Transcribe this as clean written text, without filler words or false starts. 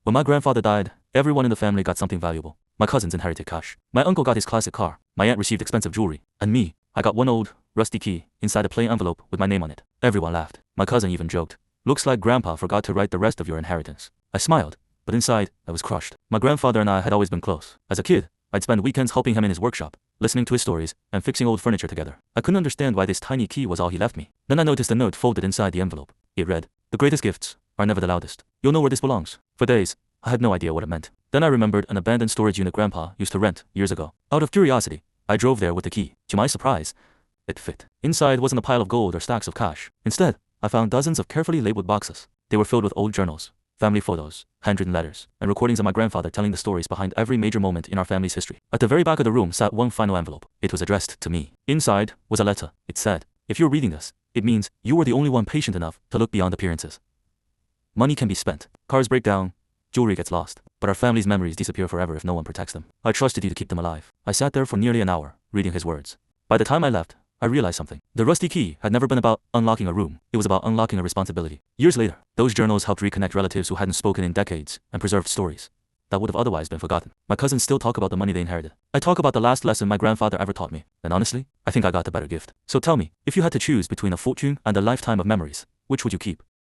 When my grandfather died, everyone in the family got something valuable. My cousins inherited cash. My uncle got his classic car. My aunt received expensive jewelry. And me, I got one old, rusty key inside a plain envelope with my name on it. Everyone laughed. My cousin even joked, "Looks like Grandpa forgot to write the rest of your inheritance." I smiled, but inside, I was crushed. My grandfather and I had always been close. As a kid, I'd spend weekends helping him in his workshop, listening to his stories, and fixing old furniture together. I couldn't understand why this tiny key was all he left me. Then I noticed a note folded inside the envelope. It read, "The greatest gifts are never the loudest. You'll know where this belongs." For days, I had no idea what it meant. Then I remembered an abandoned storage unit Grandpa used to rent years ago. Out of curiosity, I drove there with the key. To my surprise, it fit. Inside wasn't a pile of gold or stacks of cash. Instead, I found dozens of carefully labeled boxes. They were filled with old journals, family photos, handwritten letters, and recordings of my grandfather telling the stories behind every major moment in our family's history. At the very back of the room sat one final envelope. It was addressed to me. Inside was a letter. It said, "If you're reading this, it means you were the only one patient enough to look beyond appearances. Money can be spent. Cars break down. Jewelry gets lost. But our family's memories disappear forever if no one protects them. I trusted you to keep them alive." I sat there for nearly an hour, reading his words. By the time I left, I realized something. The rusty key had never been about unlocking a room. It was about unlocking a responsibility. Years later, those journals helped reconnect relatives who hadn't spoken in decades and preserved stories that would have otherwise been forgotten. My cousins still talk about the money they inherited. I talk about the last lesson my grandfather ever taught me. And honestly, I think I got the better gift. So tell me, if you had to choose between a fortune and a lifetime of memories, which would you keep?